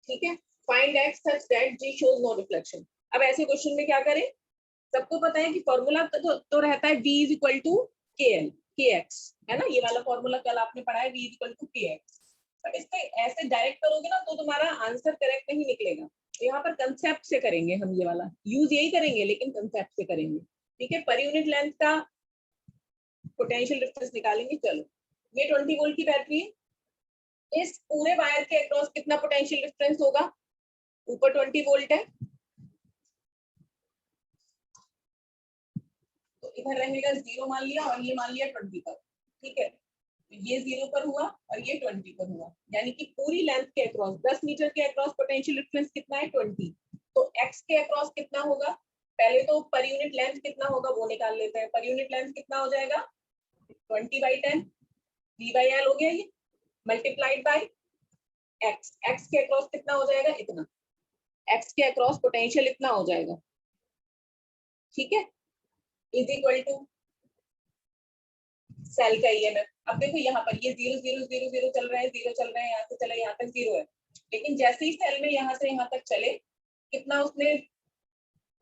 ठीक है, find x such that G shows no reflection. अब ऐसे क्वेश्चन में क्या करें, सबको पता है कि फॉर्मूला तो रहता है v इज इक्वल टू के एल के एक्स, है ना, ये वाला फॉर्मूला कल आपने पढ़ा है v इज इक्वल टू के एक्स। बट इसको ऐसे डायरेक्ट करोगे ना तो तुम्हारा आंसर करेक्ट नहीं निकलेगा, तो यहाँ पर कंसेप्ट से करेंगे हम, ये वाला यूज यही करेंगे लेकिन कंसेप्ट से करेंगे। ठीक है, पर यूनिट लेंथ का पोटेंशियल डिफरेंस निकालेंगे। चलो, ये 20 वोल्ट की बैटरी है, इस पूरे वायर के अक्रॉस कितना पोटेंशियल डिफरेंस होगा, ऊपर 20 वोल्ट है तो इधर रहेगा 0 मान लिया और ये मान लिया 20 पर। ठीक है, तो ये 0 पर हुआ और ये 20 पर हुआ, यानी कि पूरी लेंथ के अक्रॉस 10 मीटर के अक्रॉस पोटेंशियल डिफरेंस कितना है 20। तो x के अक्रॉस कितना होगा, पहले तो पर यूनिट लेंथ कितना होगा वो निकाल लेते हैं। पर यूनिट लेंथ कितना हो जाएगा 20/10 v/l हो गया, ये मल्टीप्लाइड बाय x। x के अक्रॉस कितना हो जाएगा, इतना, x के अक्रॉस पोटेंशियल इतना हो जाएगा। ठीक है, इज इक्वल टू सेल का ईएमएफ। अब देखो यहाँ पर ये 0 0 0 0 चल रहा है, 0 चल रहा है, यहाँ से चले यहाँ तक 0 है, लेकिन जैसे ही सेल में यहाँ से यहाँ तक चले कितना उसने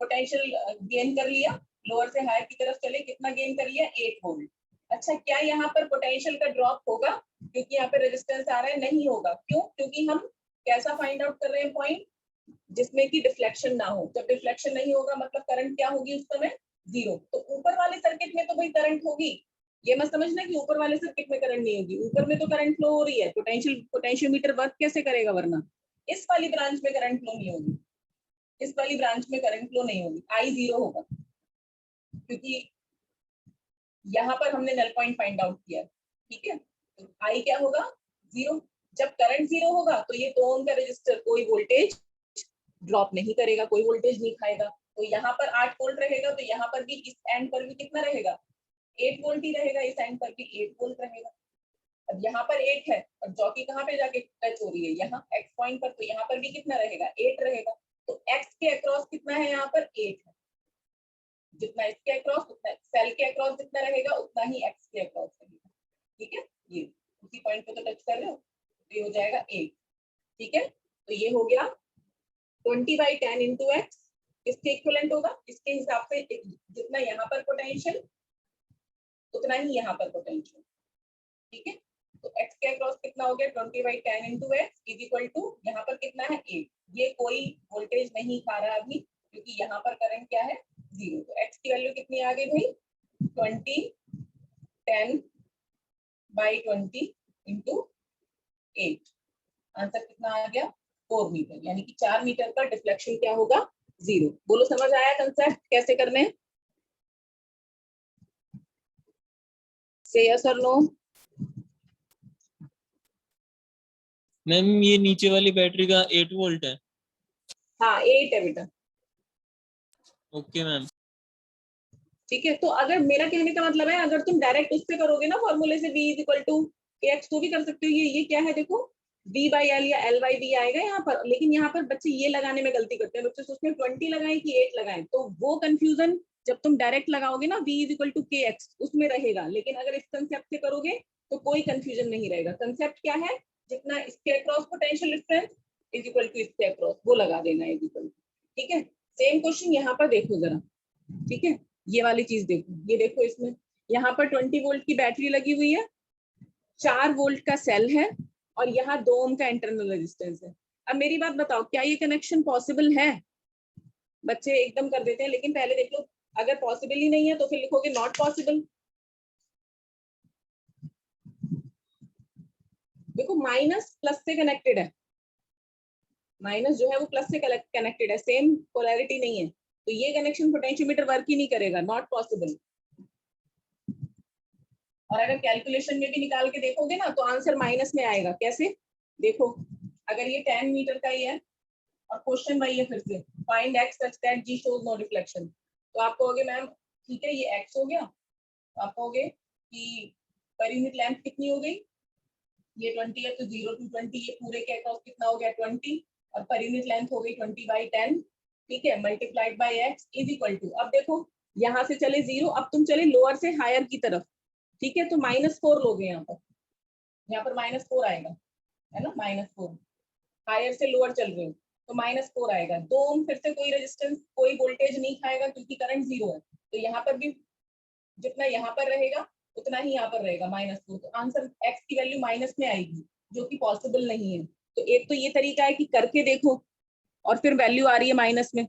पोटेंशियल गेन कर लिया, लोअर से हायर की तरफ चले कितना गेन कर लिया 8 वोल्ट। अच्छा, क्या यहाँ पर पोटेंशियल का ड्रॉप होगा क्योंकि यहाँ पे रेजिस्टेंस आ रहा है, नहीं होगा। क्यों, क्योंकि हम कैसा फाइंड आउट कर रहे हैं पॉइंट जिसमें कि डिफ्लेक्शन ना हो। जब डिफ्लेक्शन नहीं होगा मतलब करंट क्या होगी उस समय 0। तो ऊपर वाले सर्किट में तो भाई करंट होगी, ये मत समझना कि ऊपर वाले सर्किट में करंट नहीं होगी, ऊपर में तो करंट फ्लो हो रही है, पोटेंशियोमीटर वर्क कैसे करेगा, वरना इस वाली ब्रांच में करंट फ्लो नहीं होगी, इस वाली ब्रांच में करंट फ्लो नहीं होगी, I 0 होगा क्योंकि यहाँ पर हमने नल पॉइंट फाइंड आउट किया। ठीक है, तो I क्या होगा 0। जब करंट 0 होगा तो ये 2 ओम का रेजिस्टर कोई वोल्टेज ड्रॉप नहीं करेगा, कोई वोल्टेज नहीं खाएगा, तो यहाँ पर 8 वोल्ट रहेगा, तो यहाँ पर भी इस एंड पर भी कितना रहेगा 8 वोल्ट ही रहेगा, इस एंड पर भी 8 वोल्ट रहेगा। अब यहाँ पर 8 है और चौकी कहाँ पे जाके टच हो रही है, यहाँ एक्स पॉइंट पर, तो यहाँ पर भी कितना रहेगा 8 रहेगा। तो एक्स के अक्रॉस कितना है, यहाँ पर 8 है, जितना इसके अक्रॉस उतना सेल के अक्रॉस जितना रहेगा उतना ही एक्स के अक्रॉस रहेगा। ठीक है, ये उसी पॉइंट पे तो टच कर रहे हो, तो ये हो जाएगा 8। ठीक है, तो ये हो गया 20/10 इंटू एक्स, इसके इक्विवेलेंट होगा, इसके हिसाब से जितना यहाँ पर पोटेंशियल उतना ही यहाँ पर पोटेंशियल। ठीक है, तो x के अक्रॉस कितना हो गया 20/10 into x is equal to यहाँ पर कितना है 8। ये कोई वोल्टेज नहीं खा रहा अभी क्योंकि यहाँ पर करंट क्या है 0। तो x की वैल्यू कितनी आ गई भाई 20/10/20 इंटू 8। आंसर कितना आ गया 4 मीटर, यानी कि 4 मीटर का डिफ्लेक्शन क्या होगा 0। बोलो समझ आया कंसेप्ट कैसे करने हैं, से यस और नो। मैम ये नीचे वाली बैटरी का 8 वोल्ट है। हाँ 8 है बेटा। Okay ma'am. ठीक है, तो अगर मेरा कहने का मतलब है अगर तुम डायरेक्ट उससे करोगे ना फॉर्मूले से v इज इक्वल टू के एक्स तो भी कर सकते हो। ये क्या है देखो v/l या l/v आएगा यहाँ पर, लेकिन यहाँ पर बच्चे ये लगाने में गलती करते हैं, बच्चे सोचते हैं 20 लगाएं कि 8 लगाएं, तो वो कंफ्यूजन जब तुम डायरेक्ट लगाओगे ना v इज इक्वल टू के एक्स उसमें रहेगा, लेकिन अगर इस कंसेप्ट से करोगे तो कोई कंफ्यूजन नहीं रहेगा। कंसेप्ट क्या है, जितना इसके across potential difference is equal to इसके अक्रॉस वो लगा देना इज इक्वल। ठीक है, सेम क्वेश्चन यहाँ पर देखो जरा। ठीक है, ये वाली चीज देखो, ये देखो इसमें यहाँ पर 20 वोल्ट की बैटरी लगी हुई है, 4 वोल्ट का सेल है और यहाँ 2 ओम का इंटरनल रेजिस्टेंस है। अब मेरी बात बताओ क्या ये कनेक्शन पॉसिबल है, बच्चे एकदम कर देते हैं, लेकिन पहले देख लो अगर पॉसिबल ही नहीं है तो फिर लिखोगे नॉट पॉसिबल। देखो माइनस प्लस से कनेक्टेड है, माइनस जो है वो प्लस से कनेक्टेड है, सेम पोलैरिटी नहीं है, तो ये कनेक्शन पोटेंशियोमीटर वर्क ही नहीं करेगा, नॉट पॉसिबल। और अगर कैलकुलेशन में भी निकाल के देखोगे ना तो आंसर माइनस में आएगा। कैसे देखो, अगर ये 10 मीटर का ही है और क्वेश्चन वही है फिर से find x such that G shows no reflection, तो आप कहोगे मैम ठीक है ये एक्स हो गया, तो आप कहोगे कि पर यूनिट लेंथ कितनी हो गई, ये 20 है तो 0 to 20 ये पूरे के अक्रॉस कितना हो गया 20 और पर यूनिट लेंथ हो गई 20/10। ठीक है, multiplied by x is equal to, अब देखो यहाँ से चले 0, अब तुम चले लोअर से हायर की तरफ। ठीक है, तो -4 लोगे यहाँ पर -4 आएगा, है ना, -4। हायर से लोअर चल रहे हो तो -4 आएगा। 2 ओम फिर से कोई रेजिस्टेंस कोई वोल्टेज नहीं खाएगा क्योंकि करंट 0 है, तो यहाँ पर भी जितना यहाँ पर रहेगा उतना ही यहाँ पर रहेगा -4। तो आंसर x की वैल्यू माइनस में आएगी, जो कि पॉसिबल नहीं है। तो एक तो ये तरीका है कि करके देखो और फिर वैल्यू आ रही है माइनस में,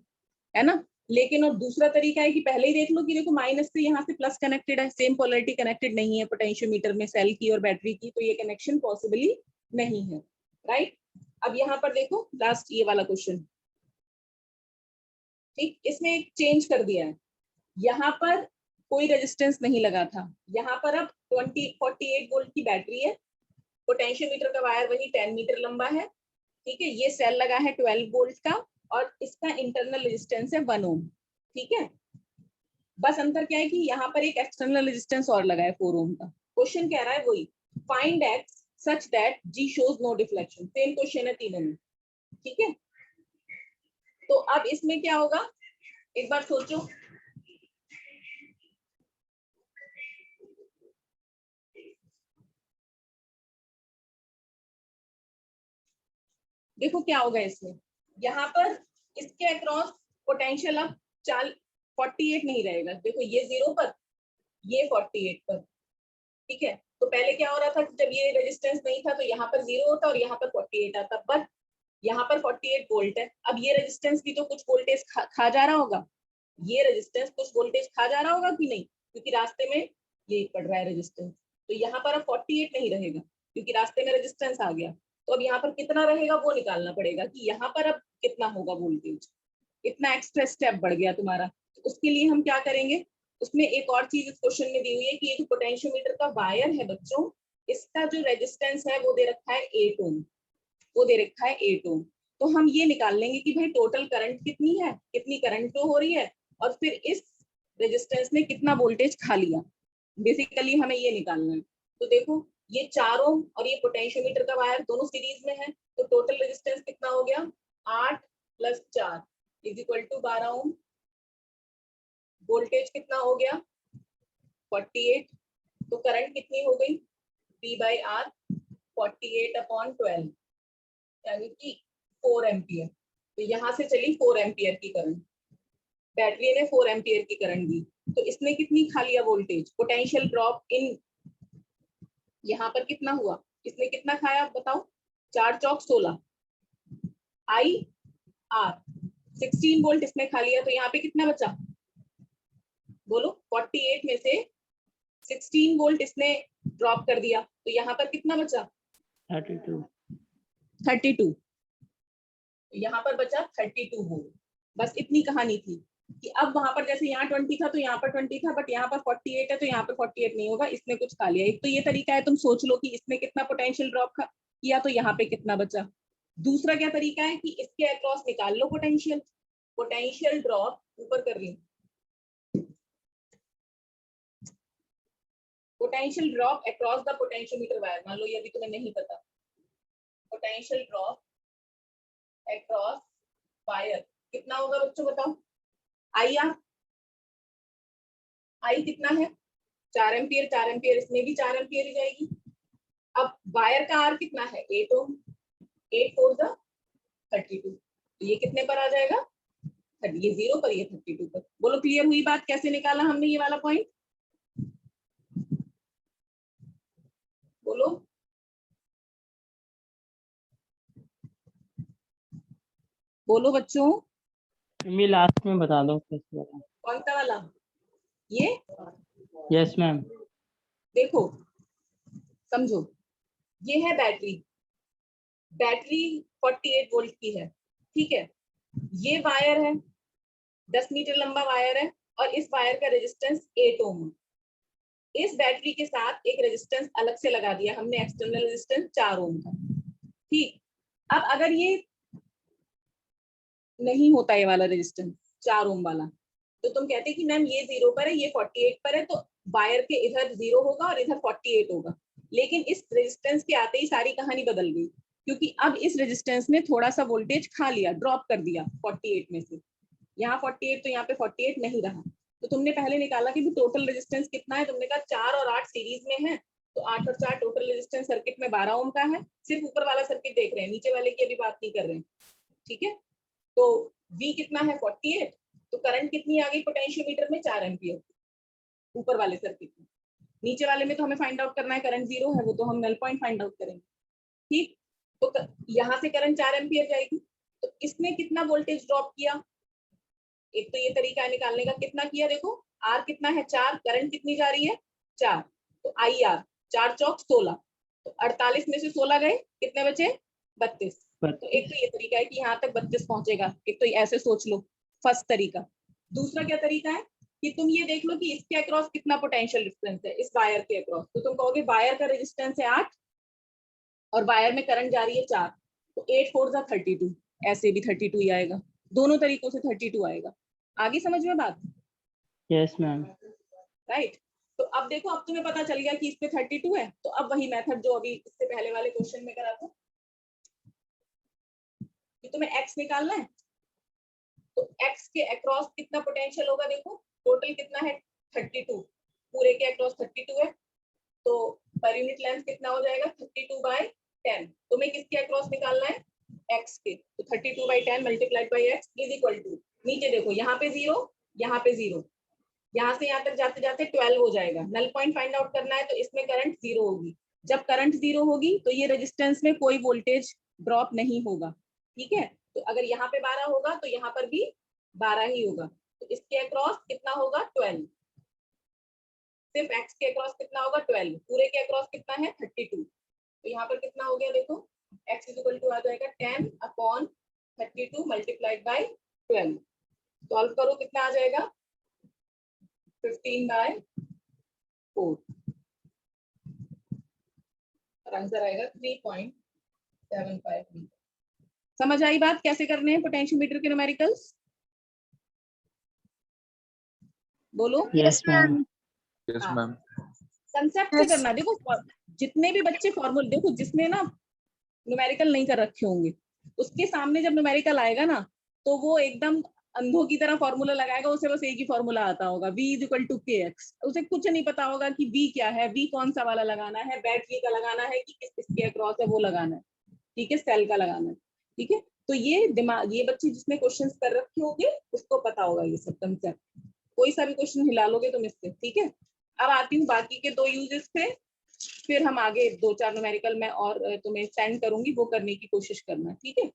है ना। लेकिन और दूसरा तरीका है कि पहले ही देख लो कि देखो माइनस से यहाँ से प्लस कनेक्टेड है, सेम पोलैरिटी कनेक्टेड नहीं है पोटेंशियोमीटर में सेल की और बैटरी की, तो ये कनेक्शन पॉसिबली नहीं है, राइट। अब यहाँ पर देखो लास्ट ये वाला क्वेश्चन, ठीक, इसमें एक चेंज कर दिया है। यहाँ पर कोई रेजिस्टेंस नहीं लगा था, यहाँ पर अब 48 वोल्ट की बैटरी है, पोटेंशियोमीटर का वायर वही 10 मीटर लंबा है, ठीक है। ये सेल लगा है 12 वोल्ट का और इसका इंटरनल रेजिस्टेंस है 1 ओम, ठीक है। बस अंतर क्या है कि यहाँ पर एक एक्सटर्नल रेजिस्टेंस और लगा है 4 ओम का। क्वेश्चन कह रहा है वही, find x such that G shows no deflection, same question है तीनों में, ठीक है। तो अब इसमें क्या होगा एक बार सोचो, देखो क्या होगा इसमें, यहाँ पर इसके अक्रॉस पोटेंशियल अब 48 नहीं रहेगा, देखो ये 0 पर ये 48 पर, ठीक है। तो पहले क्या हो रहा था, जब ये रेजिस्टेंस नहीं था तो यहाँ पर 0 होता और यहाँ पर 48 आता, बट यहाँ पर 48 वोल्ट है। अब ये रेजिस्टेंस भी तो कुछ वोल्टेज खा जा रहा होगा, ये रेजिस्टेंस कुछ वोल्टेज खा जा रहा होगा कि नहीं, क्योंकि रास्ते में ये पड़ रहा है रेजिस्टेंस। तो यहाँ पर अब 48 नहीं रहेगा क्योंकि रास्ते में रेजिस्टेंस आ गया। तो अब यहाँ पर कितना रहेगा वो निकालना पड़ेगा कि यहाँ पर अब कितना होगा वोल्टेज, इतना एक्स्ट्रा स्टेप बढ़ गया तुम्हारा। तो उसके लिए हम क्या करेंगे, उसमें एक और चीज इस क्वेश्चन में दी हुई है कि ये जो पोटेंशियोमीटर का वायर है बच्चों, इसका जो रेजिस्टेंस है वो दे रखा है 8 ओम, वो दे रखा है 8 ओम। तो हम ये निकाल लेंगे कि भाई टोटल करंट कितनी है, कितनी करंट फ्लो हो रही है और फिर इस रेजिस्टेंस ने कितना वोल्टेज खा लिया, बेसिकली हमें ये निकालना है। तो देखो ये 4 ओम और ये पोटेंशियोमीटर का वायर दोनों सीरीज में है, तो टोटल रेजिस्टेंस कितना हो गया 8 + 4 = 12 ओम। वोल्टेज कितना हो गया 48, तो करंट कितनी हो गई V/R 48/12 यानी कि 4 एम्पियर। तो यहाँ से चली 4 एम्पियर की करंट, बैटरी ने 4 एम्पियर की करंट दी, तो इसने कितनी खा लिया वोल्टेज, पोटेंशियल ड्रॉप इन यहाँ पर कितना हुआ, इसने कितना खाया बताओ, 4 चौक 16 IR 16 वोल्ट इसने खा लिया, तो यहाँ पे कितना बचा बोलो, 48 में से 16 वोल्ट इसने ड्रॉप कर दिया, तो यहाँ पर कितना बचा 32, यहाँ पर बचा 32 वोल्ट। बस इतनी कहानी थी कि अब वहां पर जैसे यहाँ 20 था तो यहाँ पर 20 था, बट यहाँ पर 48 है तो यहाँ पर 48 नहीं होगा, इसने कुछ खा लिया। एक तो ये तरीका है, तुम सोच लो कि इसने कितना पोटेंशियल ड्रॉप किया तो यहाँ पे कितना बचा। दूसरा क्या तरीका है कि इसके अक्रॉस निकाल लो पोटेंशियल, पोटेंशियल ड्रॉप ऊपर कर ली, potential drop across the potentiometer wire, मान लो ये अभी तुम्हें नहीं पता, पोटेंशियल ड्रॉप अक्रॉस वायर कितना होगा बच्चों बताओ, IR आई कितना है 4 एम्पियर, 4 एम्पियर इसमें भी 4 एम्पियर ही जाएगी। अब वायर का आर कितना है 8 ओम, 8 4 द 32, तो ये कितने पर आ जाएगा, ये 0 पर, ये 32 पर। बोलो क्लियर हुई बात, कैसे निकाला हमने ये वाला पॉइंट, बोलो बोलो बच्चों, मैं लास्ट में बता दो कैसे बता। कौन सा वाला, ये यस मैम। देखो समझो, ये है बैटरी, बैटरी 48 वोल्ट की है, ठीक है। ये वायर है 10 मीटर लंबा वायर है और इस वायर का रेजिस्टेंस 8 ओम है। इस बैटरी के साथ एक रेजिस्टेंस अलग से लगा दिया हमने, एक्सटर्नल रेजिस्टेंस 4 ओम का, ठीक। अब अगर ये नहीं होता ये वाला रेजिस्टेंस 4 ओम वाला, तो तुम कहते कि मैम ये 0 पर है ये 48 पर है, तो वायर के इधर 0 होगा और इधर 48 होगा। लेकिन इस रेजिस्टेंस के आते ही सारी कहानी बदल गई, क्योंकि अब इस रेजिस्टेंस ने थोड़ा सा वोल्टेज खा लिया, ड्रॉप कर दिया 48 में से, यहाँ 48 तो यहाँ पे 48 नहीं रहा। तो तुमने पहले निकाला कि टोटल रेजिस्टेंस कितना है, तुमने कहा 4 और 8 सीरीज में है, तो 8 और 4 टोटल रेजिस्टेंस सर्किट में 12 ओम का है। सिर्फ ऊपर वाला सर्किट देख रहे हैं, नीचे वाले की अभी बात नहीं कर रहे हैं, ठीक है। तो V कितना है 48, तो करंट कितनी आ गई पोटेंशियोमीटर में 4 एम्पियर ऊपर वाले सर्किट में। नीचे वाले में तो हमें फाइंड आउट करना है, करंट 0 है, वो तो हम नल पॉइंट फाइंड आउट करेंगे, ठीक। तो यहाँ से करंट 4 एम्पियर जाएगी, तो इसने कितना वोल्टेज ड्रॉप किया, एक तो ये तरीका है निकालने का, कितना किया देखो, आर कितना है 4, करंट कितनी जा रही है 4, तो आई आर 4 चौक 16, तो 48 में से 16 गए, कितने बचे 32। तो एक तो ये तरीका है कि यहाँ तक 32 पहुंचेगा, एक तो ऐसे सोच लो, फर्स्ट तरीका। दूसरा क्या तरीका है कि तुम ये देख लो कि इसके अक्रॉस कितना पोटेंशियल डिफरेंस है, इस वायर के अक्रॉस, तो तुम कहोगे वायर का रेजिस्टेंस है 8 और वायर में करंट जा रही है 4, तो 8 4 जा 32, ऐसे भी 32 ही आएगा, दोनों तरीकों से 32 आएगा। आगे समझ में बात? Yes ma'am. राइट। तो अब देखो, अब तुम्हें पता चल गया कि इस पे 32 है, तो अब वही मेथड जो अभी इससे पहले वाले क्वेश्चन में करा था कि तुम्हें x निकालना है, तो x के अक्रॉस कितना पोटेंशियल होगा, देखो टोटल कितना है 32, पूरे के अक्रॉस 32 है, तो पर यूनिट लेंथ कितना हो जाएगा 32/10। तुम्हें किसके अक्रॉस निकालना है x के, तो 32/10 multiplied by x is equal to, नीचे देखो यहाँ पे 0, यहाँ पे 0, यहाँ से यहाँ तक जाते जाते 12 हो जाएगा। नल पॉइंट फाइंड आउट करना है, तो इसमें करंट 0 होगी। जब करंट 0 होगी तो ये रेजिस्टेंस में कोई वोल्टेज ड्रॉप नहीं होगा, ठीक है। तो अगर यहाँ पे 12 होगा तो यहाँ पर भी 12 ही होगा, तो इसके अक्रॉस कितना होगा 12, सिर्फ x के अक्रॉस कितना होगा 12, पूरे के अक्रॉस कितना है 32, तो यहाँ पर कितना हो गया देखो, x इज इक्वल टू आ जाएगा 10/32 मल्टीप्लाइड बाई 12। सॉल्व करो, कितना आ जाएगा 15/4, और आंसर आएगा 3.75 मीटर। समझ आई बात कैसे करने हैं पोटेंशियोमीटर के न्यूमेरिकल्स? बोलो। Yes ma'am. यस हाँ, मैम। कंसेप्ट से करना। देखो जितने भी बच्चे फॉर्मूले, देखो जिसने ना न्यूमेरिकल नहीं कर रखे होंगे, उसके सामने जब न्यूमेरिकल आएगा ना, तो वो एकदम अंधों की तरह फॉर्मूला लगाएगा, उसे बस एक ही फॉर्मूला आता होगा, v इज इक्वल टू के एक्स, उसे कुछ नहीं पता होगा कि v क्या है, v कौन सा वाला लगाना है, बैटरी का लगाना है कि किसके अक्रॉस है वो लगाना है, ठीक है, सेल का लगाना है, ठीक है। तो ये दिमाग, ये बच्चे जिसने क्वेश्चंस कर रखे होंगे उसको पता होगा ये सब कंसेप्ट, कोई सा भी क्वेश्चन हिला लोगे तुम इससे, ठीक है। अब आती हूँ बाकी के 2 यूजेस पे, फिर हम आगे 2-4 न्यूमेरिकल में और तुम्हें सेंड करूंगी, वो करने की कोशिश करना, ठीक है।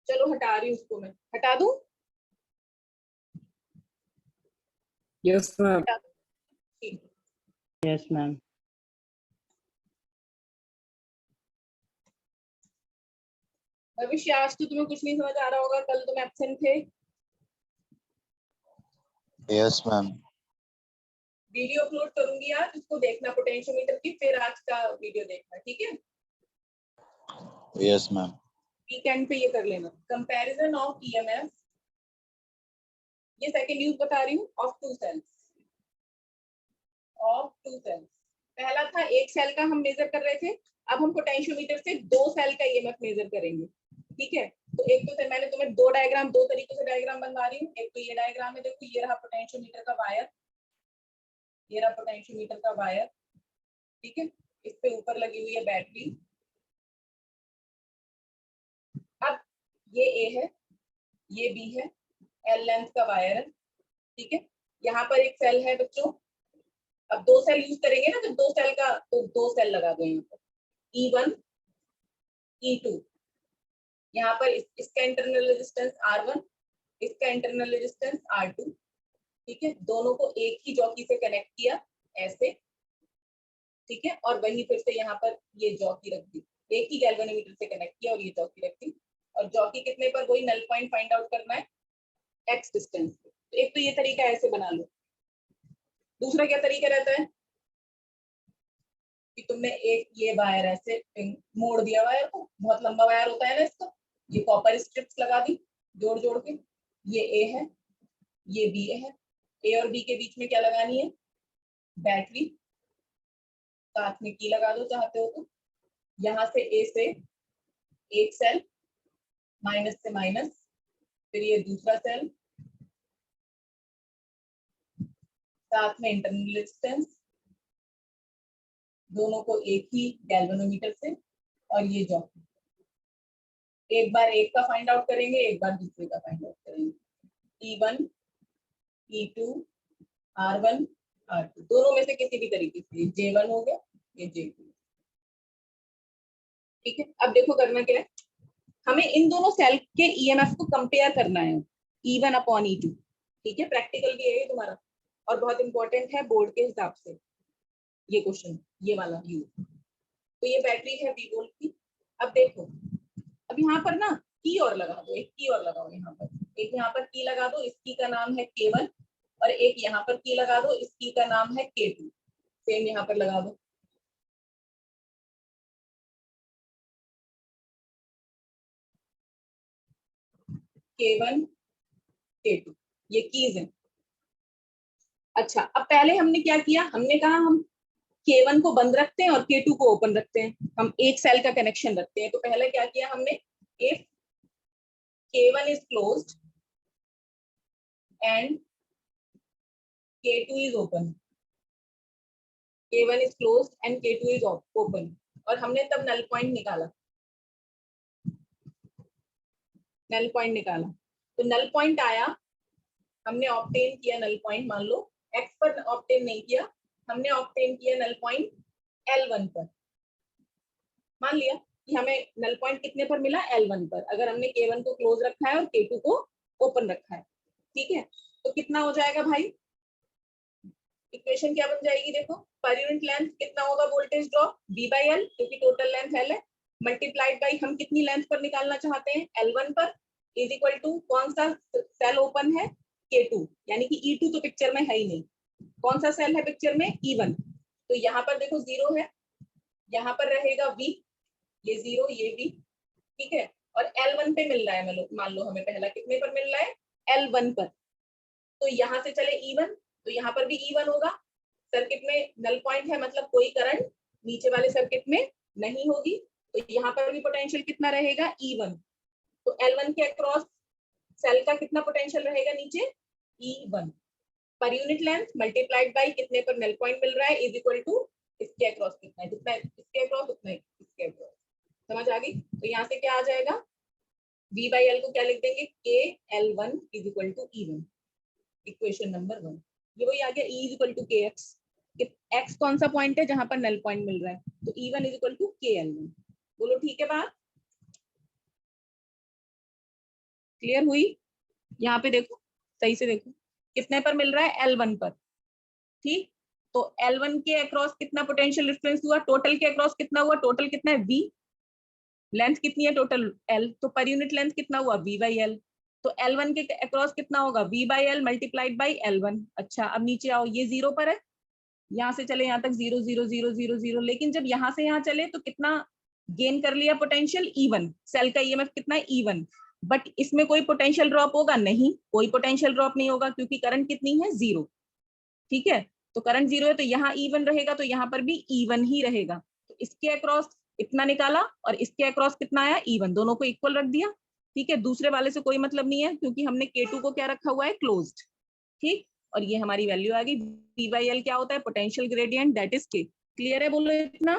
चलो हटा रही हूँ उसको, मैं हटा दूं, यस मैम। हटा दूं, ठीक। Yes ma'am. भविष्य आज तो तुम्हें कुछ नहीं समझ आ रहा होगा, कल तुम एब्सेंट थे। Yes ma'am. वीडियो अपलोड करूंगी आज, उसको देखना पोटेंशियोमीटर की, फिर आज का वीडियो देखना, ठीक है। Yes ma'am. वीकेंड पे ये कर लेना, कंपैरिजन ऑफ ईएमएफ, ये सेकंड यूज बता रही हूँ, of two cells, of two cells. पहला था एक सेल का हम मेजर कर रहे थे, अब हम पोटेंशियोमीटर से 2 सेल का ईएमएफ मेजर करेंगे, ठीक है। तो एक तो मैंने तुम्हें 2 डायग्राम, 2 तरीकों से डायग्राम बनवा रही हूँ। एक तो ये डायग्राम है, देखो ये रहा पोटेंशियोमीटर का वायर, ये रहा पोटेंशियोमीटर का वायर, ठीक है। इस पे ऊपर लगी हुई है बैटरी। अब ये ए है, ये बी है, एल लेंथ का वायर है, ठीक है। यहाँ पर एक सेल है बच्चों, अब 2 सेल यूज करेंगे ना, तो 2 सेल का, तो 2 सेल लगा दो यहाँ पर, E1 E2, यहाँ पर इसका इंटरनल रेजिस्टेंस R1, इसका इंटरनल रेजिस्टेंस R2, ठीक है। दोनों को एक ही जॉकी से कनेक्ट किया ऐसे, ठीक है, और वही फिर से यहाँ पर ये जॉकी रख दी, एक ही गैल्वेनोमीटर से कनेक्ट किया और ये जॉकी रख दी, और जॉकी कितने पर, वही नल पॉइंट फाइंड आउट करना है x डिस्टेंस पे। तो एक तो ये तरीका ऐसे बना लो। दूसरा क्या तरीका रहता है कि तुमने एक ये वायर ऐसे मोड़ दिया, वायर को, बहुत लंबा वायर होता है ना इसका, ये कॉपर स्ट्रिप्स लगा दी जोड़ जोड़ के, ये ए है, ये बी है, ए और बी के बीच में क्या लगानी है, बैटरी, साथ में की लगा दो चाहते हो तो। यहाँ से ए से एक सेल, माइनस से माइनस, फिर ये दूसरा सेल, साथ में इंटरनल रेजिस्टेंस, दोनों को एक ही गैल्वेनोमीटर से, और ये जॉकी, एक बार एक का फाइंड आउट करेंगे, एक बार दूसरे का फाइंड आउट करेंगे। E1 E2 R1 R2 दोनों में से किसी भी तरीके से, J1 हो गया, ये J2। ठीक है, अब देखो करना क्या है, हमें इन दोनों सेल के ईएमएफ को कंपेयर करना है, E1 अपॉन E2। ठीक है, प्रैक्टिकल भी है ये तुम्हारा, और बहुत इंपॉर्टेंट है बोर्ड के हिसाब से ये क्वेश्चन, ये वाला यू। तो ये बैटरी है V वोल्ट की। अब देखो, अब यहाँ पर ना की और लगा दो, एक की और लगाओ यहाँ पर, एक यहाँ पर की लगा दो, इसकी का नाम है K1, और एक यहाँ पर की लगा दो, इसकी का नाम है K2। सेम यहाँ पर लगा दो। K1 K2 ये कीज है। अच्छा, अब पहले हमने क्या किया, हमने कहा हम K1 को बंद रखते हैं और K2 को ओपन रखते हैं, हम एक सेल का कनेक्शन रखते हैं। तो पहले क्या किया हमने, if K1 is closed and K2 is open, K1 is closed and K2 is open, और हमने तब नल पॉइंट निकाला, नल पॉइंट निकाला। तो नल पॉइंट आया, हमने ऑब्टेन किया नल पॉइंट, मान लो X पर ऑब्टेन नहीं किया, हमने ऑब्टेन किया नल पॉइंट L1 पर। मान लिया कि हमें नल पॉइंट कितने पर मिला, L1 पर, अगर हमने K1 को क्लोज रखा है और K2 को ओपन रखा है। ठीक है, तो कितना हो जाएगा भाई, इक्वेशन क्या बन जाएगी, देखो पर यूनिट लेंथ कितना होगा वोल्टेज ड्रॉप, V/L, क्योंकि टोटल लेंथ L है, मल्टीप्लाइड बाई हम कितनी लेंथ पर निकालना चाहते हैं, L1 पर, इज इक्वल टू कौन सा सेल ओपन है, K2, यानी कि E2 तो पिक्चर में है ही नहीं, कौन सा सेल है पिक्चर में, E1। तो यहाँ पर देखो 0 है, यहाँ पर रहेगा V, ये 0 ये V। ठीक है, और L1 पे मिल रहा है, मान लो हमें पहला कितने पर मिल रहा है, L1 पर। तो यहाँ से चले E1, तो यहाँ पर भी E1 होगा, सर्किट में नल पॉइंट है, मतलब कोई करंट नीचे वाले सर्किट में नहीं होगी, तो यहाँ पर भी पोटेंशियल कितना रहेगा, E1। तो L1 के अक्रॉस सेल का कितना पोटेंशियल रहेगा नीचे, E1 per unit length multiplied by कितने पर नल पॉइंट मिल रहा है, इज इक्वल टू इसके अक्रॉस कितना है, जितना इसके अक्रॉस उतना ही इसके अक्रॉस। समझ आ गई, तो यहाँ से क्या आ जाएगा, V/L को क्या लिख देंगे, KL1 is equal to E1, equation number 1। ये वही आ गया, E is equal to KX, X कौन सा पॉइंट है जहां पर नल पॉइंट मिल रहा है, तो E1 is equal to KL1। बोलो ठीक है बात, क्लियर हुई। यहाँ पे देखो, सही से देखो, कितने पर मिल रहा है, L1 पर। ठीक, तो L1 के अक्रॉस कितना पोटेंशियल डिफरेंस हुआ, टोटल के अक्रॉस कितना हुआ, टोटल कितना है V, लेंथ कितनी है टोटल L, तो पर यूनिट लेंथ कितना हुआ, V/L। तो L1 के अक्रॉस कितना होगा, V/L मल्टीप्लाइड बाई L1। अच्छा, अब नीचे आओ, ये 0 पर है, यहाँ से चले यहाँ तक 0 0 0 0 0, लेकिन जब यहाँ से यहाँ चले तो कितना गेन कर लिया पोटेंशियल, E1, सेल का ईएमएफ कितना है, E1, बट इसमें कोई पोटेंशियल ड्रॉप होगा नहीं, कोई पोटेंशियल ड्रॉप नहीं होगा, क्योंकि करंट कितनी है, 0। ठीक है, तो करंट 0 है, तो यहाँ E1 रहेगा, तो यहाँ पर भी E1 ही रहेगा। तो इसके अक्रॉस इतना निकाला और इसके अक्रॉस कितना आया, E1, दोनों को इक्वल रख दिया। ठीक है, दूसरे वाले से कोई मतलब नहीं है, क्योंकि हमने K2 को क्या रखा हुआ है, क्लोज्ड। ठीक, और ये हमारी वैल्यू आ गई, V/L क्या होता है, potential gradient, that is K। Clear है, बोलो इतना,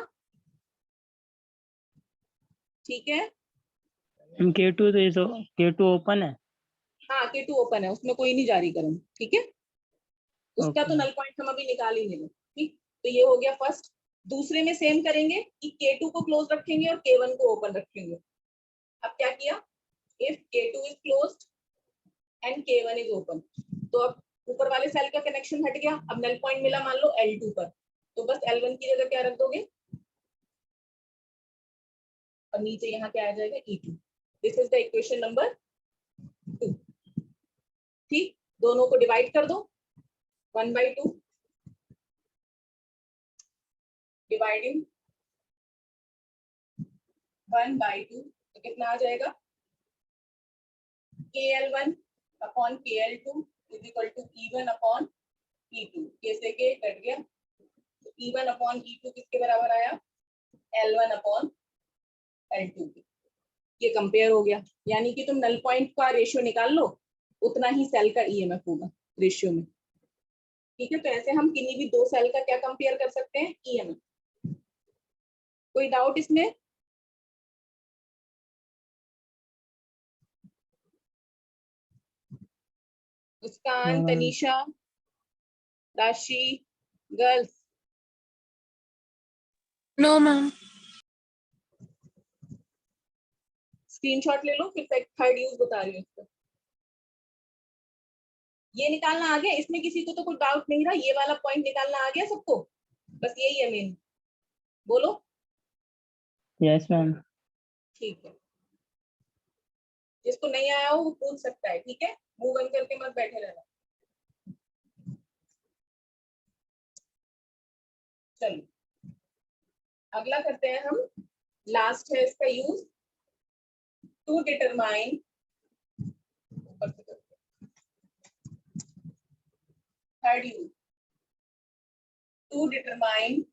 ठीक है। K2 तो इस K2 ओपन है। हाँ, K2 ओपन है, उसमें कोई नहीं जारी करंट। ठीक है, उसका तो ओके नल पॉइंट हम अभी निकाल ही नहीं। ठीक, तो ये हो गया फर्स्ट। दूसरे में सेम करेंगे कि K2 को क्लोज रखेंगे और K1 को ओपन रखेंगे। अब क्या किया, if K2 is closed end K1 is open, तो अब ऊपर वाले सेल का कनेक्शन हट गया, अब नल पॉइंट मिला मान लो L2 पर, तो बस L1 की जगह क्या रख दोगे, और नीचे यहाँ क्या आ जाएगा, E2। This is the equation number 2। ठीक, दोनों को डिवाइड कर दो, 1/2 डिवाइडिंग 1/2, तो कितना आ जाएगा, KL1 upon KL2 is equal to E1 upon E2। K से K कट गया, तो E1 अपॉन E2 किसके बराबर आया, L1 अपॉन L2। ये कंपेयर हो गया, यानी कि तुम नल पॉइंट का रेशियो निकाल लो, उतना ही सेल का ईएमएफ होगा रेशियो में। ठीक है, तो ऐसे हम किन्हीं भी दो सेल का क्या कंपेयर कर सकते हैं, ईएमएफ। कोई डाउट इसमें? मुस्कान, तनीषा, राशि, गर्ल्स? No ma'am. स्क्रीनशॉट ले लो, फिर थर्ड यूज बता रही हूँ इसका। ये निकालना आ गया? इसमें किसी को तो कोई डाउट नहीं रहा? ये वाला पॉइंट निकालना आ गया सबको? बस यही है मेन। बोलो। Yes ma'am. ठीक है, जिसको नहीं आया हो वो पूछ सकता है, ठीक है? मुंह बंद करके मत बैठे रहना। चलो अगला करते हैं हम। लास्ट है इसका use, to determine, third use, to determine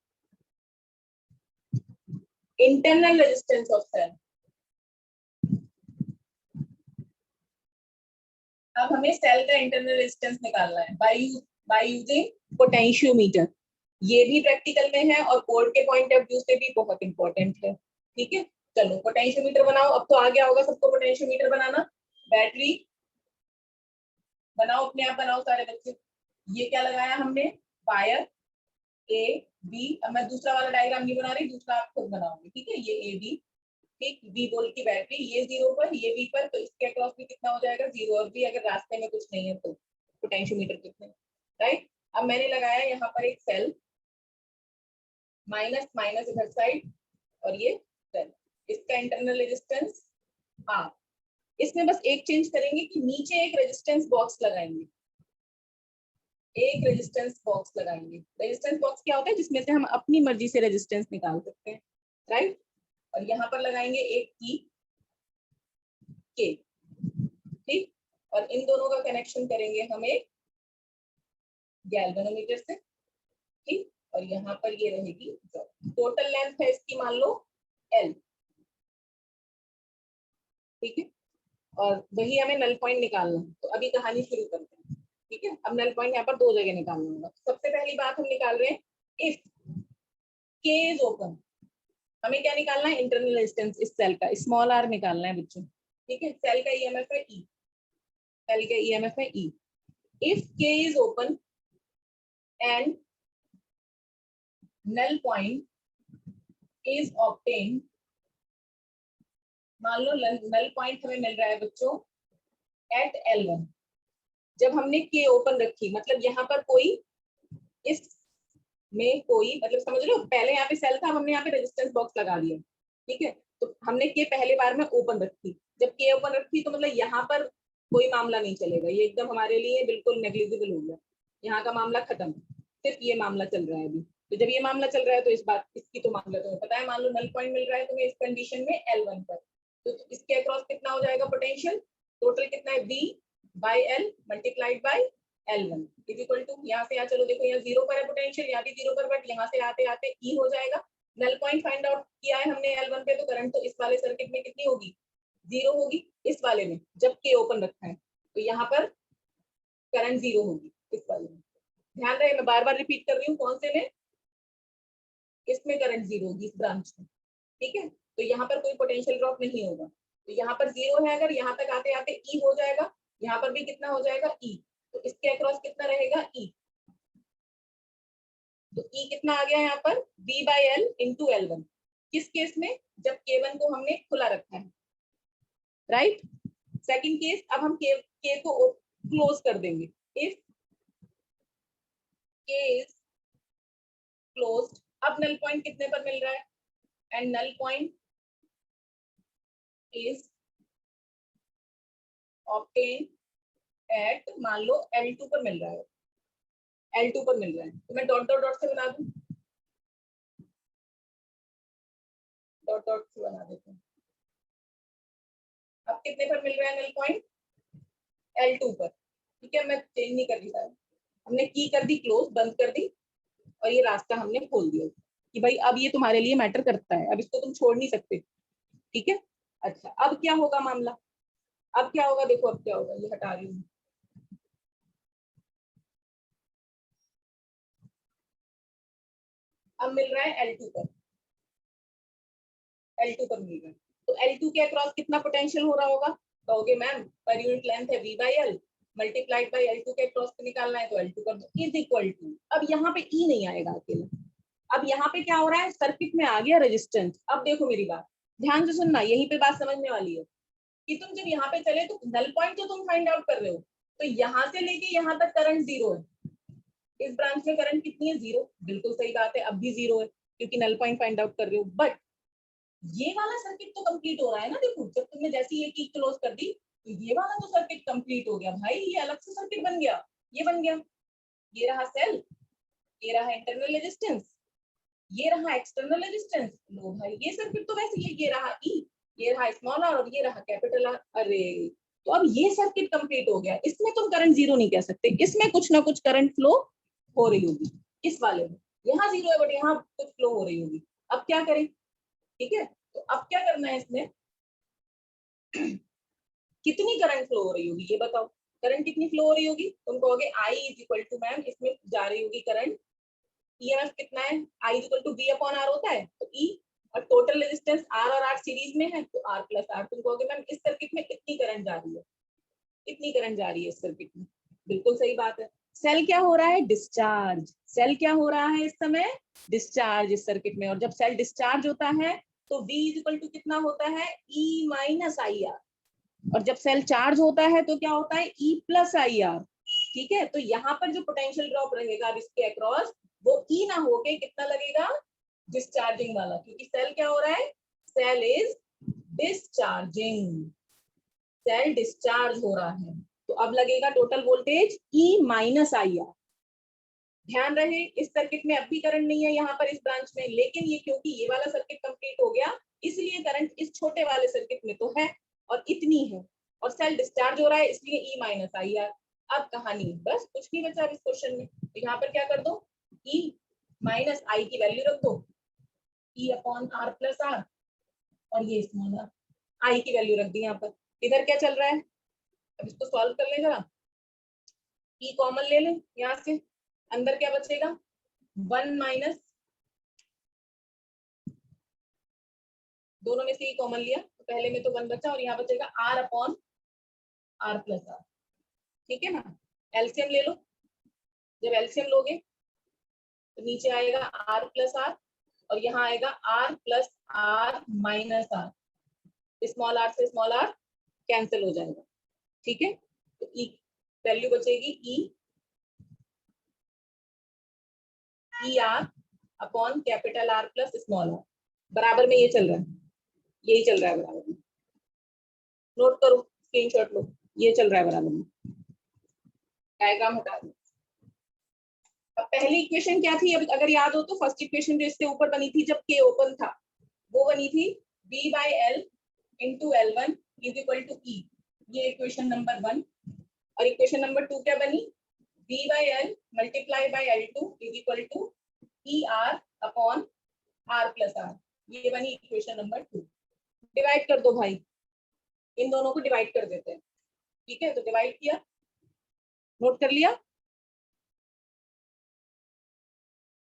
internal resistance of cell. अब हमें सेल का इंटरनल रेजिस्टेंस निकालना है बाय यूजिंग पोटेंशियोमीटर। ये भी प्रैक्टिकल में है और कोड के पॉइंट ऑफ व्यू से भी बहुत इंपॉर्टेंट है, ठीक है? चलो पोटेंशियोमीटर बनाओ। अब तो आ गया होगा सबको पोटेंशियोमीटर बनाना। बैटरी बनाओ, अपने आप बनाओ सारे बच्चे। ये क्या लगाया हमने? Wire A B. अब मैं दूसरा वाला डायग्राम नहीं बना रही, दूसरा आप खुद बनाओगे, ठीक है? ये ए बी, ठीक, बी बोल की बैटरी, ये 0 पर, ये बी पर, तो इसके अक्रॉस भी कितना हो जाएगा? 0। और भी अगर रास्ते में कुछ नहीं है तो पोटेंशियोमीटर कितने, राइट? अब मैंने लगाया यहाँ पर एक सेल, माइनस माइनस इधर साइड, और ये सेल, इसका इंटरनल रेजिस्टेंस R। इसमें बस एक चेंज करेंगे कि नीचे एक रेजिस्टेंस बॉक्स लगाएंगे, एक रेजिस्टेंस बॉक्स लगाएंगे। रेजिस्टेंस बॉक्स क्या होता है? जिसमें से हम अपनी मर्जी से रेजिस्टेंस निकाल सकते हैं, राइट? और यहाँ पर लगाएंगे एक की के, ठीक, और इन दोनों का कनेक्शन करेंगे हम एक गैल्वेनोमीटर से, ठीक, और यहाँ पर ये रहेगी टोटल लेंथ है इसकी मान लो L, ठीक है? और वही हमें नल पॉइंट निकालना है। तो अभी कहानी शुरू करते हैं, ठीक है? अब नल पॉइंट यहाँ पर दो जगह निकालना होगा। सबसे पहली बात हम निकाल रहे हैं, इफ K इज ओपन, हमें क्या निकालना है? इंटरनल रेजिस्टेंस इस सेल का, स्मॉल r निकालना है बच्चों, ठीक है? सेल का ईएमएफ है E, सेल का ईएमएफ है E। If K is open and null point is obtained, मान लो null point हमें मिल रहा है बच्चों at L1। जब हमने K ओपन रखी, मतलब यहाँ पर कोई, इस में कोई, मतलब समझ लो पहले यहाँ पे सेल था, अब हमने यहाँ पे रेजिस्टेंस बॉक्स लगा दिया, ठीक है? तो हमने K पहले बार में ओपन रखी, जब K ओपन रखी तो मतलब यहाँ पर कोई मामला नहीं चलेगा, ये एकदम हमारे लिए बिल्कुल नेग्लिजिबल हो गया, यहाँ का मामला खत्म, सिर्फ ये मामला चल रहा है अभी। तो जब ये मामला चल रहा है तो इस बात, इसकी तो मामला तुम्हें पता है, मान लो नल पॉइंट मिल रहा है तुम्हें इस कंडीशन में L1 पर, तो इसके अक्रॉस कितना हो जाएगा पोटेंशियल? टोटल कितना है? V by L multiplied by L1 is equal to, यहाँ से यहाँ चलो देखो, यहाँ 0 पर है पोटेंशियल, यहाँ भी 0 पर, बट यहाँ से आते आते E हो जाएगा। नल पॉइंट फाइंड आउट किया है हमने L1 पे, तो करंट तो इस वाले सर्किट में कितनी होगी? 0 होगी। इस वाले में जब K ओपन रखा है तो यहाँ पर करंट 0 होगी इस वाले में। ध्यान रहे, मैं बार बार रिपीट कर रही हूँ, कौन से में? इसमें करंट 0 होगी, इस ब्रांच में, ठीक है? तो यहाँ पर कोई पोटेंशियल ड्रॉप नहीं होगा। तो यहाँ पर 0 है, अगर यहाँ तक आते आते E हो जाएगा, यहाँ पर भी कितना हो जाएगा? E। तो इसके अक्रॉस कितना रहेगा? E। तो E कितना आ गया यहाँ पर? V by L into L1। किस केस में? जब K1 को हमने खुला रखा है, राइट? सेकंड केस, अब हम K को क्लोज कर देंगे। इफ K इज क्लोज्ड, अब नल पॉइंट कितने पर मिल रहा है? And null point is obtain at, मान लो L2 पर मिल रहा है, L2 पर मिल रहा है, तो मैं डॉट डॉट डॉट से बना दूं, डॉट डॉट से बना देते हैं। अब कितने पर मिल रहा है नल पॉइंट? L2 पर, ठीक है? मैं चेंज नहीं कर रही सारा, हमने की कर दी क्लोज, बंद कर दी, और ये रास्ता हमने खोल दिया कि भाई अब ये तुम्हारे लिए मैटर करता है, अब इसको तुम छोड़ नहीं सकते, ठीक है? अच्छा, अब क्या होगा मामला? अब क्या होगा? देखो अब क्या होगा, ये हटा रही हूँ। अब मिल रहा है L2 पर, L2 पर मिल रहा है, तो L2 के अक्रॉस कितना पोटेंशियल हो रहा होगा? कहोगे मैम पर यूनिट लेंथ है V/L मल्टीप्लाइड बाय L2 के अक्रॉस पे निकालना है तो L2 कर दो इज इक्वल टू, अब यहाँ पे E नहीं आएगा अकेला, अब यहाँ पे क्या हो रहा है, सर्किट में आ गया रेजिस्टेंस। अब देखो मेरी बात ध्यान से सुनना, यहीं पे बात समझने वाली है कि तुम जब यहाँ पे चले तो नल पॉइंट तो तुम फाइंड आउट कर रहे हो, तो यहाँ से लेके यहाँ तक करंट 0 है, इस ब्रांच में करंट कितनी है? 0। बिल्कुल सही बात है, अब भी 0 है क्योंकि नल पॉइंट फाइंड आउट कर रहे हो, बट ये वाला सर्किट तो कंप्लीट हो रहा है ना। देखो जब तुमने जैसे ये की क्लोज कर दी तो ये वाला तो सर्किट कंप्लीट हो गया भाई, ये अलग से सर्किट बन गया, ये बन गया, ये रहा सेल, ये रहा इंटरनल रेजिस्टेंस, ये रहा एक्सटर्नल रेजिस्टेंस, लो भाई ये सर्किट तो वैसे ये रहा ई, ये रहा स्मॉल आर और ये रहा कैपिटल आर। अरे तो अब ये सर्किट कंप्लीट हो गया, इसमें तुम करंट 0 नहीं कह सकते, इसमें कुछ ना कुछ करंट फ्लो हो रही होगी, इस वाले में यहाँ 0 है बट यहाँ कुछ फ्लो हो रही होगी। अब क्या करें? ठीक है, तो अब क्या करना है इसमें, कितनी करंट फ्लो हो रही होगी ये बताओ, करंट कितनी फ्लो हो रही होगी? तुम कहोगे I is equal to ma'am इसमें जा रही होगी करंट, ईएमएफ कितना है, I is equal to B upon R होता है तो ई, और टोटल रेजिस्टेंस आर और आर सीरीज में है तो आर प्लस आर। तुम कहोगे मैम इस सर्किट में कितनी करंट जा रही है, कितनी करंट जा रही है इस सर्किट में? बिल्कुल सही बात है, सेल क्या हो रहा है? डिस्चार्ज। सेल क्या हो रहा है इस समय? डिस्चार्ज इस सर्किट में, और जब सेल डिस्चार्ज होता है तो V इज इक्वल टू कितना होता है? E माइनस आई आर, और जब सेल चार्ज होता है तो क्या होता है? E plus I R. ठीक है, तो यहाँ पर जो पोटेंशियल ड्रॉप रहेगा इसके अक्रॉस वो E ना होके कितना लगेगा? डिस्चार्जिंग वाला, क्योंकि सेल क्या हो रहा है? Cell is discharging, cell discharge हो रहा है, तो अब लगेगा total voltage E minus I R. ध्यान रहे इस सर्किट में अब भी करंट नहीं है यहाँ पर इस ब्रांच में, लेकिन ये क्योंकि ये वाला सर्किट कंप्लीट हो गया इसलिए करंट इस छोटे वाले सर्किट में तो है और इतनी है, और सेल डिस्चार्ज हो रहा है इसलिए E माइनस आई आर। अब कहानी बस कुछ नहीं बचा इस क्वेश्चन में, तो यहाँ पर क्या कर दो, E माइनस आई की वैल्यू रख दो, E upon R plus R, और ये स्मॉल आर, आई की वैल्यू रख दी यहाँ पर। इधर क्या चल रहा है, अब इसको सॉल्व कर ले जरा, E कॉमन ले लें यहाँ से, अंदर क्या बचेगा? 1 माइनस, दोनों में से E कॉमन लिया तो पहले में तो 1 बचा और यहाँ बचेगा R upon R plus R. ठीक है ना, एलसीएम ले लो, जब एलसीएम लोगे तो नीचे आएगा R प्लस आर और यहाँ आएगा R plus R minus R, small R से स्मॉल आर कैंसिल हो जाएगा। ठीक है, तो E वैल्यू बचेगी E R upon capital R plus small R, बराबर में ये चल रहा है, यही चल रहा है बराबर में, नोट करो स्क्रीनशॉट लो, ये चल रहा है बराबर में, डायग्राम हटा दो। अब पहली इक्वेशन क्या थी, अब अगर याद हो तो फर्स्ट इक्वेशन जो इससे ऊपर बनी थी जब के ओपन था वो बनी थी V by L into L1 is equal to E, ये इक्वेशन नंबर 1। और इक्वेशन नंबर 2 क्या बनी? V by L multiply by L2 is equal to E R upon R plus R, ये बनी इक्वेशन नंबर 2। डिवाइड कर दो भाई, इन दोनों को डिवाइड कर देते हैं। ठीक है, तो डिवाइड किया, नोट कर लिया,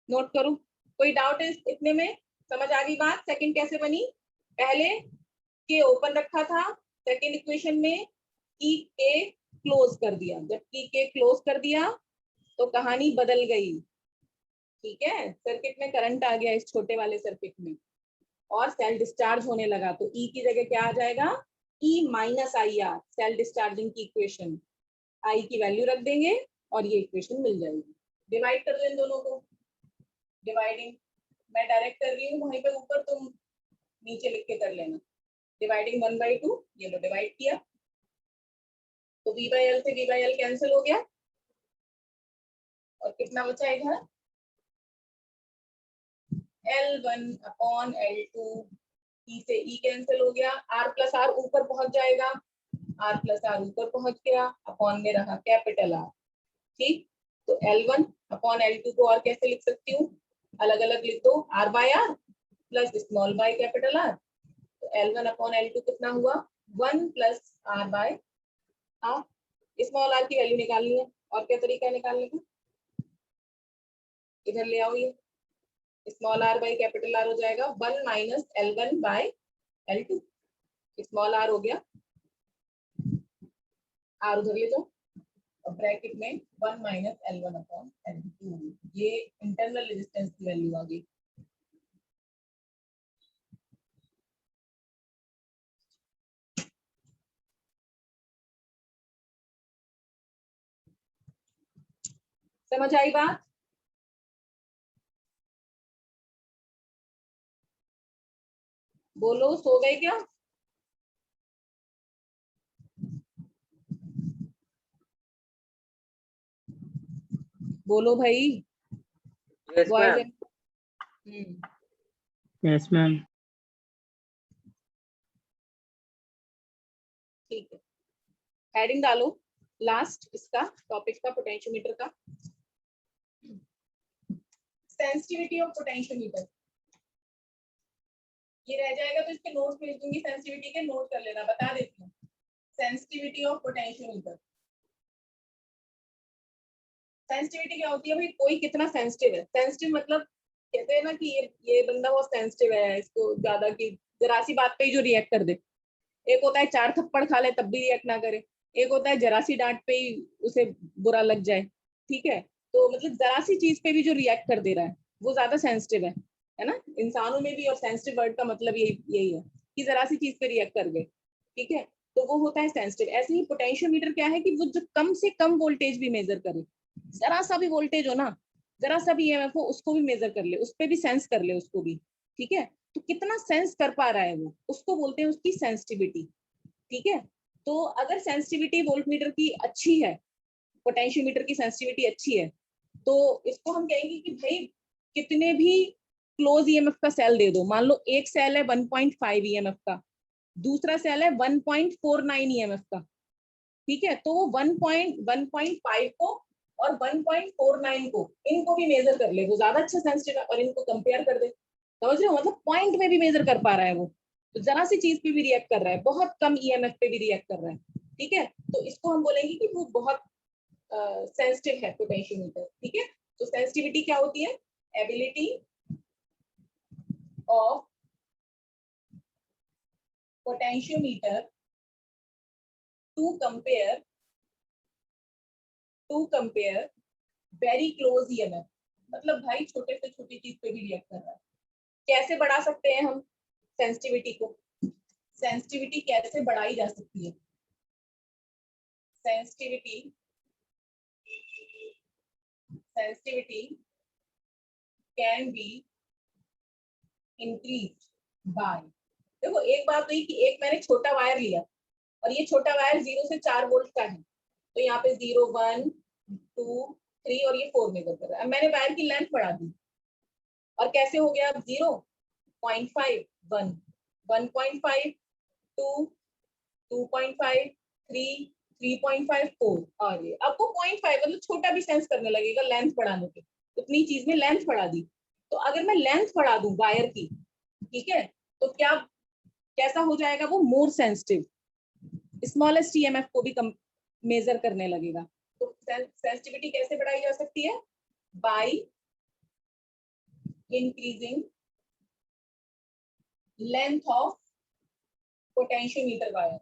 नोट करो, कोई डाउट है इतने में? समझ आ गई बात? सेकंड कैसे बनी? पहले के ओपन रखा था, सेकंड इक्वेशन में की के क्लोज कर दिया, जब की के क्लोज कर दिया तो कहानी बदल गई। ठीक है, सर्किट में करंट आ गया इस छोटे वाले सर्किट में और सेल डिस्चार्ज होने लगा, तो E की जगह क्या आ जाएगा? E minus I R, cell discharging की इक्वेशन, आई की वैल्यू रख देंगे और ये इक्वेशन मिल जाएगी। डिवाइड कर दो इन दोनों को, डिवाइडिंग मैं डायरेक्ट कर रही हूँ, वहीं पे ऊपर तुम नीचे लिख के कर लेना। डिवाइडिंग 1/2, ये लो डिवाइड किया तो V बाई एल से V बाई एल कैंसिल हो गया और कितना बचा इधर? L1 अपॉन L2, E से E कैंसिल हो गया, R प्लस आर ऊपर पहुंच जाएगा, R प्लस आर ऊपर पहुंच गया, अपॉन में रहा कैपिटल R। ठीक, तो L1 अपॉन L2 को और कैसे लिख सकती हूँ? अलग अलग लिख दो, R by R plus small by capital R, तो L1 अपॉन L2 कितना हुआ? 1 plus R by R. Small r की वैल्यू निकालनी है, और क्या तरीका है निकालने का? इधर ले आओ, ये small r by capital R हो जाएगा 1 minus L1 bye L2 small r हो गया, r उधर ले जाओ और ब्रैकेट में 1 माइनस L1 अपॉन L2, ये इंटरनल रेजिस्टेंस की वैल्यू आ गई। समझ आई बात? बोलो, सो गए क्या? बोलो भाई। Yes, boys ma'am. Yes ma'am. ठीक है, हेडिंग डालो लास्ट इसका टॉपिक का, पोटेंशियोमीटर का, सेंसिटिविटी ऑफ पोटेंशियोमीटर। ये रह जाएगा तो इसके नोट्स भेज दूंगी, सेंसिटिविटी के नोट कर लेना, बता देती हूँ। सेंसिटिविटी ऑफ पोटेंशियोमीटर, सेंसिटिविटी क्या होती है भाई? कोई कितना सेंसिटिव है। सेंसिटिव मतलब कहते हैं ना कि ये बंदा बहुत सेंसिटिव है, इसको ज्यादा की जरा सी बात पे ही जो रिएक्ट कर दे। एक होता है 4 थप्पड़ खा ले तब भी रिएक्ट ना करे, एक होता है जरा सी डांट पे ही उसे बुरा लग जाए, ठीक है? तो मतलब जरा सी चीज पे भी जो रिएक्ट कर दे रहा है वो ज्यादा सेंसिटिव है ना? इंसानों में भी, और सेंसिटिव वर्ड का मतलब यही है कि जरा सी चीज पे रिएक्ट कर गए, ठीक है? तो वो होता है सेंसिटिव। ऐसे ही पोटेंशियोमीटर क्या है कि वो जो कम से कम वोल्टेज भी मेजर करे, जरा सा भी वोल्टेज हो ना, जरा सा भी ईएमएफ हो, उसको भी मेजर कर ले, उस पर भी सेंस कर ले उसको भी, ठीक है? तो कितना सेंस कर पा रहा है वो, उसको बोलते हैं उसकी सेंसिटिविटी, ठीक है? तो अगर सेंसिटिविटी वोल्टमीटर की अच्छी है, पोटेंशियोमीटर की सेंसिटिविटी अच्छी है, तो इसको हम कहेंगे कि भाई कितने भी क्लोज ईएमएफ का सेल दे दो, मान लो एक सेल है 1.5 ईएमएफ का, दूसरा सेल है 1.49 ईएमएफ का, ठीक है? तो वो 1.5 को और 1.49 को, इनको भी मेजर कर ले, वो ज्यादा अच्छा सेंसिटिव है, और इनको कंपेयर कर दे, समझ रहे हो? मतलब पॉइंट में भी मेजर कर पा रहा है वो, तो जरा सी चीज पे भी रिएक्ट कर रहा है, बहुत कम ईएमएफ पे भी रिएक्ट कर रहा है, ठीक है? तो इसको हम बोलेंगे कि वो बहुत सेंसिटिव है पोटेंशियोमीटर, ठीक है? तो सेंसिटिविटी क्या होती है? Ability of potentiometer to compare very close EMF. मतलब भाई छोटे से छोटी चीज पे भी रिएक्ट कर रहा है। कैसे बढ़ा सकते हैं हम सेंसिटिविटी को? सेंसिटिविटी कैसे बढ़ाई जा सकती है? Sensitivity can be increase by, देखो एक बात हुई कि एक मैंने छोटा वायर लिया और ये छोटा वायर 0 से 4 वोल्ट का है, तो यहाँ पे 0 1 2 3 और ये 4 मेजर कर रहा है। अब मैंने वायर की लेंथ बढ़ा दी और कैसे हो गया? अब 0.5 1 1.5 2 2.5 3 3.5 4 और ये अब वो 0.5 मतलब छोटा भी सेंस करने लगेगा लेंथ बढ़ाने पे, उतनी चीज में लेंथ बढ़ा दी। तो अगर मैं लेंथ बढ़ा दूं वायर की, ठीक है, तो क्या कैसा हो जाएगा वो? मोर सेंसिटिव, स्मॉलेस्ट ईएमएफ को भी कम मेजर करने लगेगा। तो सेंसिटिविटी कैसे बढ़ाई जा सकती है? By increasing length of potentiometer wire,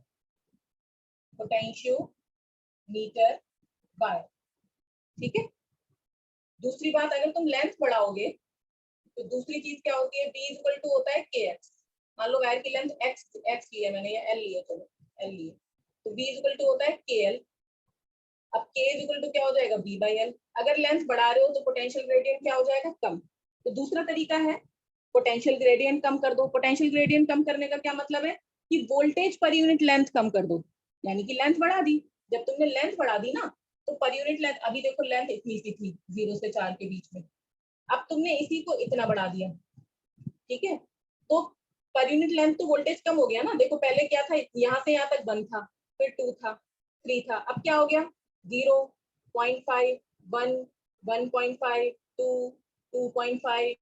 potentiometer wire, ठीक है? दूसरी बात, अगर तुम लेंथ बढ़ाओगे तो दूसरी चीज क्या होती है? B इक्वल टू होता है KX। मान लो वायर की लेंथ x लिया मैंने या L लिया, चलो L लिया, तो B इक्वल टू होता है KL। अब K इक्वल टू क्या हो जाएगा? B by L। अगर लेंथ बढ़ा रहे हो तो पोटेंशियल ग्रेडियंट क्या हो जाएगा? कम। तो दूसरा तरीका है पोटेंशियल ग्रेडियंट कम कर दो। पोटेंशियल ग्रेडियंट कम करने का क्या मतलब है? कि वोल्टेज पर यूनिट लेंथ कम कर दो, यानी कि लेंथ बढ़ा दी। जब तुमने लेंथ बढ़ा दी ना, तो पर यूनिट लेंथ, अभी देखो लेंथ इतनी सी थी 0 से 4 के बीच में, अब तुमने इसी को इतना बढ़ा दिया, ठीक है? तो पर यूनिट लेंथ तो वोल्टेज कम हो गया ना। देखो पहले क्या था, यहाँ से यहाँ तक 1 था, फिर 2 था, 3 था, अब क्या हो गया? 0.5 1 1.5 2 2.5